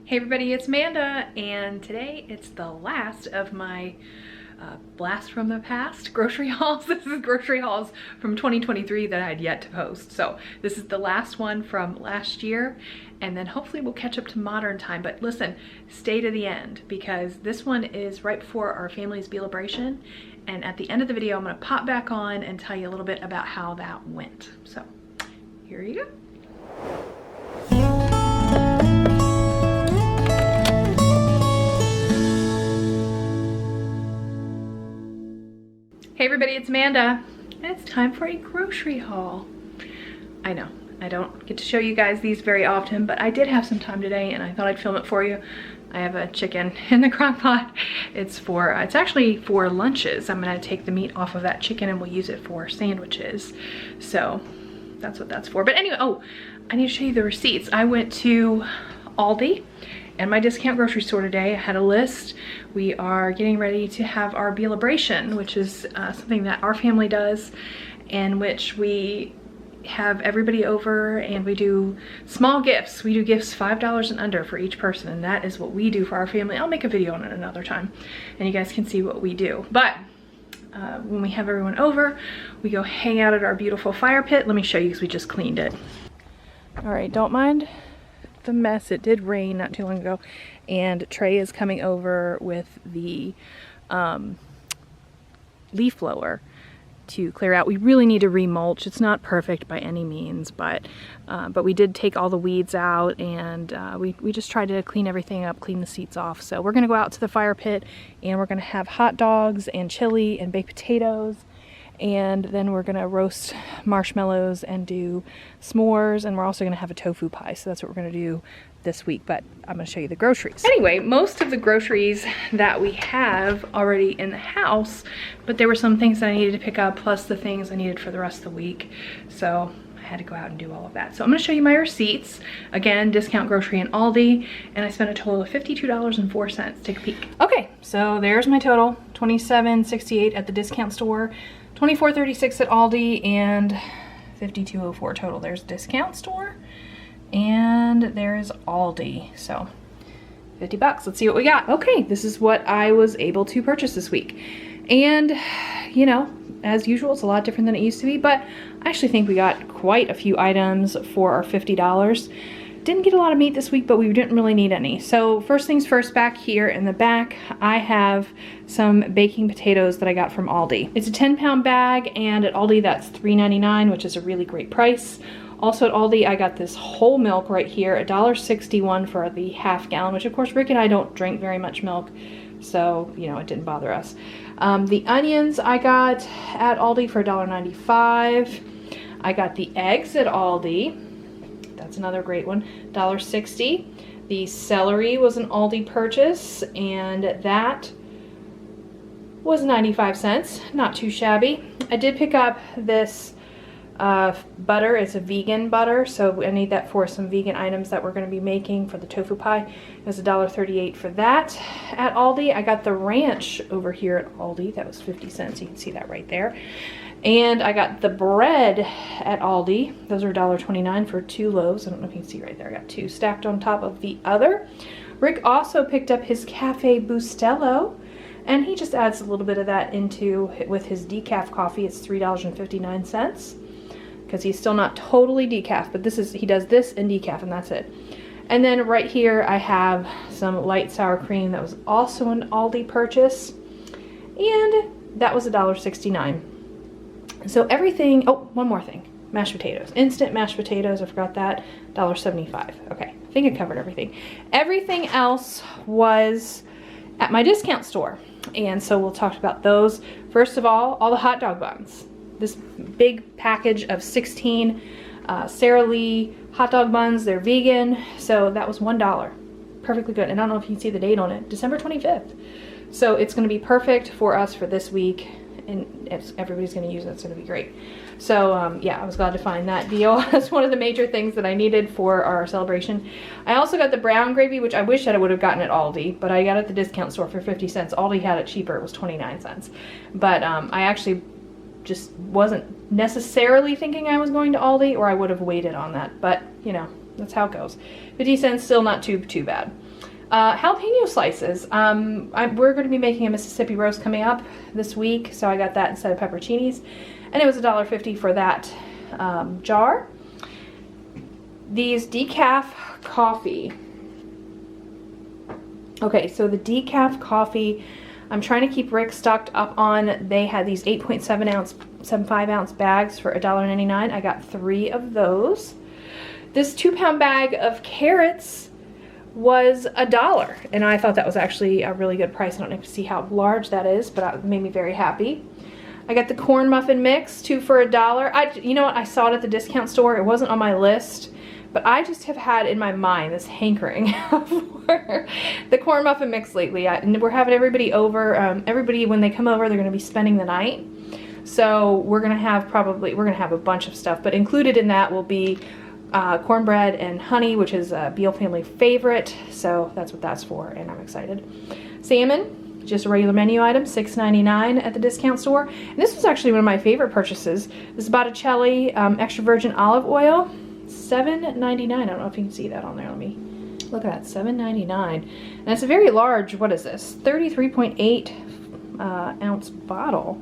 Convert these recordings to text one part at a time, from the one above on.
Hey everybody, it's Amanda, and today it's the last of my blast from the past grocery hauls. This is grocery hauls from 2023 that I had yet to post. So this is the last one from last year, and then hopefully we'll catch up to modern time. But listen, stay to the end because this one is right before our family's Beallebration, and at the end of the video I'm going to pop back on and tell you a little bit about how that went. So here you go. Hey everybody, it's Amanda, and it's time for a grocery haul. I know, I don't get to show you guys these very often, but I did have some time today and I thought I'd film it for you. I have a chicken in the crock pot. It's actually for lunches. I'm gonna take the meat off of that chicken and we'll use it for sandwiches. So that's what that's for. But anyway, oh, I need to show you the receipts. I went to Aldi and my discount grocery store today. I had a list. We are getting ready to have our Beallebration, which is something that our family does, in which we have everybody over and we do small gifts. We do gifts $5 and under for each person, and that is what we do for our family. I'll make a video on it another time and you guys can see what we do. But when we have everyone over, we go hang out at our beautiful fire pit. Let me show you because we just cleaned it. All right, don't mind the mess. It did rain not too long ago, and Trey is coming over with the leaf blower to clear out. We really need to remulch. It's not perfect by any means, but we did take all the weeds out, and we just tried to clean everything up, clean the seats off. So we're gonna go out to the fire pit and we're gonna have hot dogs and chili and baked potatoes, and then we're gonna roast marshmallows and do s'mores, and we're also gonna have a tofu pie. So that's what we're gonna do this week, but I'm gonna show you the groceries. Anyway, most of the groceries that we have already in the house, but there were some things that I needed to pick up, plus the things I needed for the rest of the week. So I had to go out and do all of that. So I'm gonna show you my receipts. Again, discount grocery in Aldi, and I spent a total of $52.04. Take a peek. Okay, so there's my total, $27.68 at the discount store, $24.36 at Aldi, and $52.04 total. There's discount store and there's Aldi. So 50 bucks. Let's see what we got. Okay, this is what I was able to purchase this week. And you know, as usual, it's a lot different than it used to be, but I actually think we got quite a few items for our $50. Didn't get a lot of meat this week, but we didn't really need any. So first things first, back here in the back, I have some baking potatoes that I got from Aldi. It's a 10-pound bag, and at Aldi that's $3.99, which is a really great price. Also at Aldi, I got this whole milk right here, $1.61 for the half gallon, which of course Rick and I don't drink very much milk, so you know, it didn't bother us. The onions I got at Aldi for $1.95. I got the eggs at Aldi. That's another great one, $1.60. The celery was an Aldi purchase, and that was 95 cents, not too shabby. I did pick up this butter. It's a vegan butter, so I need that for some vegan items that we're going to be making for the tofu pie. It was $1.38 for that. At Aldi, I got the ranch over here at Aldi. That was 50 cents. You can see that right there. And I got the bread at Aldi. Those are $1.29 for 2 loaves. I don't know if you can see right there. I got 2 stacked on top of the other. Rick also picked up his Cafe Bustelo, and he just adds a little bit of that into with his decaf coffee. It's $3.59 because he's still not totally decaf, but he does this and decaf, and that's it. And then right here I have some light sour cream that was also an Aldi purchase, and that was $1.69. So everything, oh, one more thing, mashed potatoes, instant mashed potatoes, I forgot that, $1.75. Okay, I think I covered everything. Everything else was at my discount store, and so we'll talk about those. First of all the hot dog buns. This big package of 16 Sara Lee hot dog buns. They're vegan, so that was $1. Perfectly good. And I don't know if you can see the date on it, December 25th. So it's going to be perfect for us for this week, and everybody's going to use it. It's going to be great. So yeah, I was glad to find that deal. That's one of the major things that I needed for our celebration. I also got the brown gravy, which I wish that I would have gotten at Aldi, but I got it at the discount store for 50 cents. Aldi had it cheaper. It was 29 cents. But I actually just wasn't necessarily thinking I was going to Aldi, or I would have waited on that. But, you know, that's how it goes. 50 cents, still not too bad. Jalapeno slices. We're going to be making a Mississippi roast coming up this week, so I got that instead of pepperoncinis, and it was $1.50 for that jar. These decaf coffee. Okay, so the decaf coffee, I'm trying to keep Rick stocked up on. They had these 8.75 ounce bags for $1.99. I got 3 of those. This 2-pound bag of carrots was $1, and I thought that was actually a really good price. I don't know if you see how large that is, but it made me very happy. I got the corn muffin mix, 2 for $1. You know what? I saw it at the discount store. It wasn't on my list, but I just have had in my mind this hankering for the corn muffin mix lately. We're having everybody over. Everybody, when they come over, they're going to be spending the night. So we're going to have a bunch of stuff, but included in that will be cornbread and honey, which is a Bealle family favorite. So that's what that's for, and I'm excited. Salmon, just a regular menu item, $6.99 at the discount store. And this was actually one of my favorite purchases. This is Botticelli extra virgin olive oil, $7.99. I don't know if you can see that on there. Let me look at that, $7.99. And it's a very large, what is this, 33.8 ounce bottle.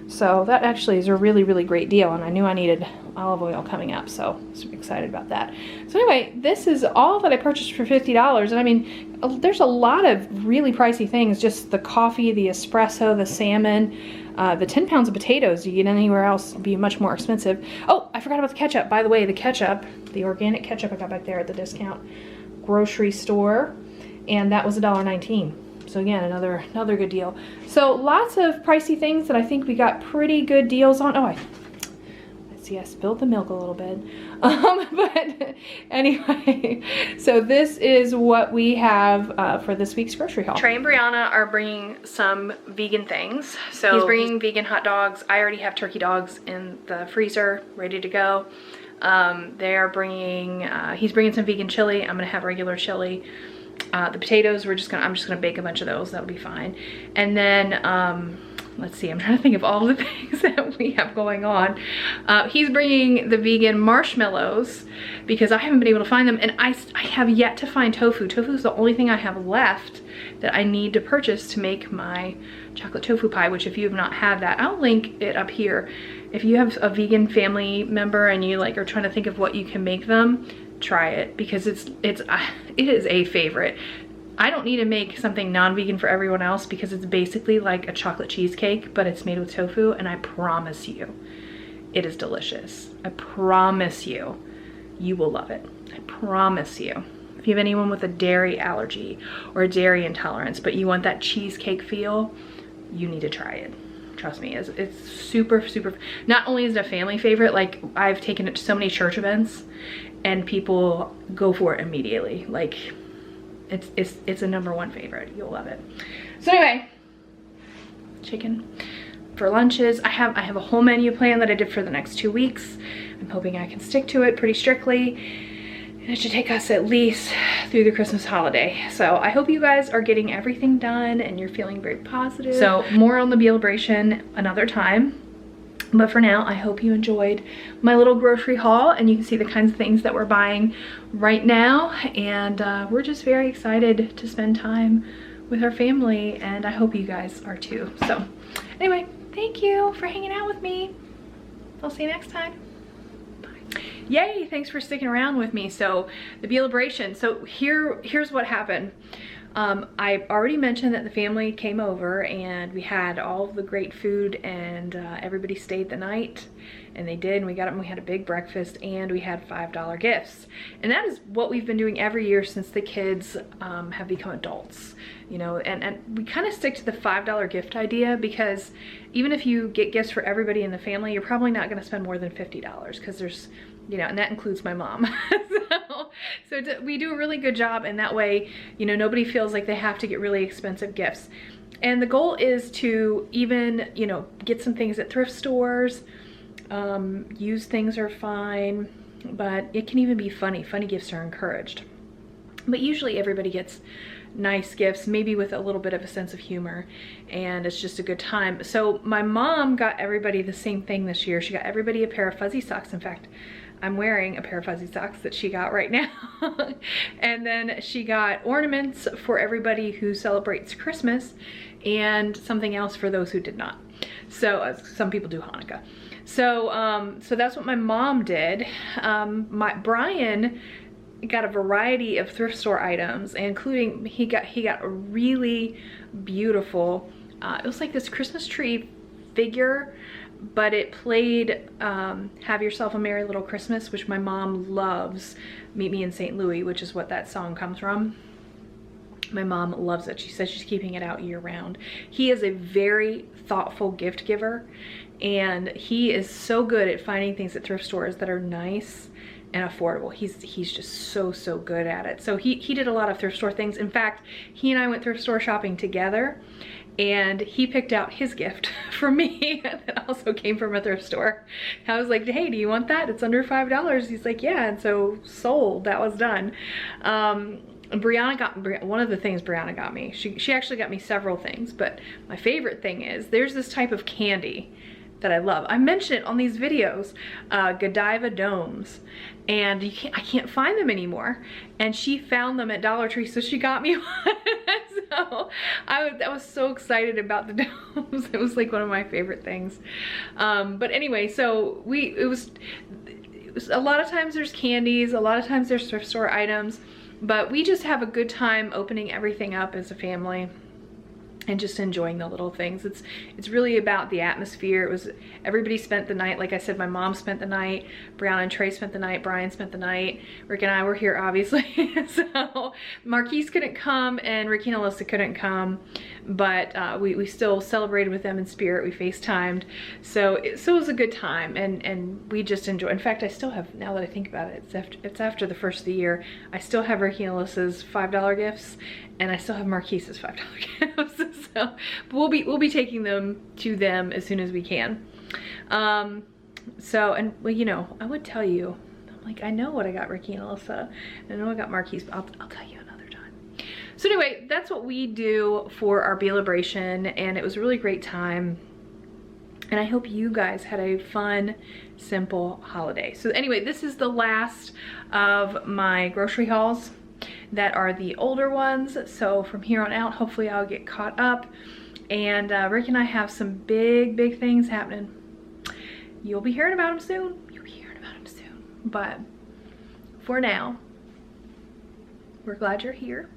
So that actually is a really, really great deal, and I knew I needed olive oil coming up, so I'm excited about that. So anyway, this is all that I purchased for $50, and I mean, there's a lot of really pricey things, just the coffee, the espresso, the salmon, the 10 pounds of potatoes you get anywhere else would be much more expensive. Oh, I forgot about the ketchup. By the way, the ketchup, the organic ketchup I got back there at the discount grocery store, and that was $1.19. So again, another good deal. So lots of pricey things that I think we got pretty good deals on. Oh, let's see, I spilled the milk a little bit. But anyway, so this is what we have for this week's grocery haul. Trey and Brianna are bringing some vegan things. So he's bringing vegan hot dogs. I already have turkey dogs in the freezer, ready to go. They are bringing, he's bringing some vegan chili. I'm gonna have regular chili. The potatoes, I'm just gonna bake a bunch of those. That'll be fine. And then let's see, I'm trying to think of all the things that we have going on. He's bringing the vegan marshmallows because I haven't been able to find them, and I have yet to find tofu. Tofu is the only thing I have left that I need to purchase to make my chocolate tofu pie, which if you have not had that, I'll link it up here. If you have a vegan family member and you are trying to think of what you can make them, try it, because it is a favorite. I don't need to make something non-vegan for everyone else because it's basically like a chocolate cheesecake, but it's made with tofu, and I promise you, it is delicious. I promise you, you will love it. I promise you. If you have anyone with a dairy allergy or a dairy intolerance, but you want that cheesecake feel, you need to try it. Trust me, it's super, super, not only is it a family favorite, like I've taken it to so many church events and people go for it immediately. Like it's a #1 favorite. You'll love it. So anyway, chicken for lunches. I have a whole menu plan that I did for the next 2 weeks. I'm hoping I can stick to it pretty strictly. And it should take us at least through the Christmas holiday. So I hope you guys are getting everything done and you're feeling very positive. So more on the Beallebration another time. But for now, I hope you enjoyed my little grocery haul, and you can see the kinds of things that we're buying right now. And we're just very excited to spend time with our family, and I hope you guys are too. So anyway, thank you for hanging out with me. I'll see you next time. Bye. Yay, thanks for sticking around with me. So the Beallebration. So here's what happened. I already mentioned that the family came over and we had all the great food, and everybody stayed the night, and they did, and we got up and we had a big breakfast, and we had $5 gifts. And that is what we've been doing every year since the kids have become adults, you know, and we kind of stick to the $5 gift idea, because even if you get gifts for everybody in the family, you're probably not going to spend more than $50, because there's, you know, and that includes my mom. so we do a really good job, and that way, you know, nobody feels like they have to get really expensive gifts. And the goal is to even, you know, get some things at thrift stores. Used things are fine, but it can even be funny. Funny gifts are encouraged. But usually everybody gets nice gifts, maybe with a little bit of a sense of humor, and it's just a good time. So my mom got everybody the same thing this year. She got everybody a pair of fuzzy socks. In fact, I'm wearing a pair of fuzzy socks that she got right now. And then she got ornaments for everybody who celebrates Christmas and something else for those who did not. So some people do Hanukkah. So so that's what my mom did. Brian got a variety of thrift store items, including he got a really beautiful, it was like this Christmas tree figure, but it played Have Yourself a Merry Little Christmas, which my mom loves. Meet Me in St. Louis, which is what that song comes from. My mom loves it. She says she's keeping it out year round. He is a very thoughtful gift giver, and he is so good at finding things at thrift stores that are nice and affordable. He's just so good at it. So he did a lot of thrift store things. In fact, he and I went thrift store shopping together, and he picked out his gift for me that also came from a thrift store. I was like, hey, do you want that? It's under $5. He's like, yeah, and so sold. That was done. Brianna got, one of the things Brianna got me, she actually got me several things, but my favorite thing is there's this type of candy that I love. I mention it on these videos, Godiva domes, and I can't find them anymore. And she found them at Dollar Tree, so she got me one. So I was so excited about the domes. It was like one of my favorite things. But anyway, so it was a lot of times there's candies, a lot of times there's thrift store items, but we just have a good time opening everything up as a family and just enjoying the little things. It's really about the atmosphere. It was, everybody spent the night. Like I said, my mom spent the night, Brianna and Trey spent the night, Brian spent the night, Rick and I were here, obviously. So Marquise couldn't come and Ricky and Alyssa couldn't come, but we still celebrated with them in spirit. We FaceTimed. So it was a good time, and we just enjoyed. In fact, I still have, now that I think about it, it's after the first of the year, I still have Ricky and Alyssa's $5 gifts, and I still have Marquise's $5 gifts. So we'll be taking them to them as soon as we can. So, and well, you know, I would tell you, I'm like, I know what I got Ricky and Alyssa, and I know I got Marquise, but I'll tell you another time. So anyway, that's what we do for our Beallebration, and it was a really great time. And I hope you guys had a fun, simple holiday. So anyway, this is the last of my grocery hauls that are the older ones. So from here on out, hopefully I'll get caught up. And Rick and I have some big things happening. You'll be hearing about them soon. You'll be hearing about them soon. But for now, we're glad you're here.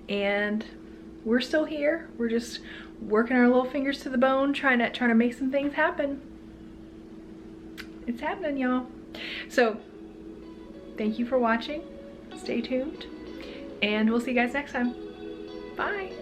And we're still here. We're just working our little fingers to the bone, trying to make some things happen. It's happening, y'all. So thank you for watching. Stay tuned, and we'll see you guys next time. Bye.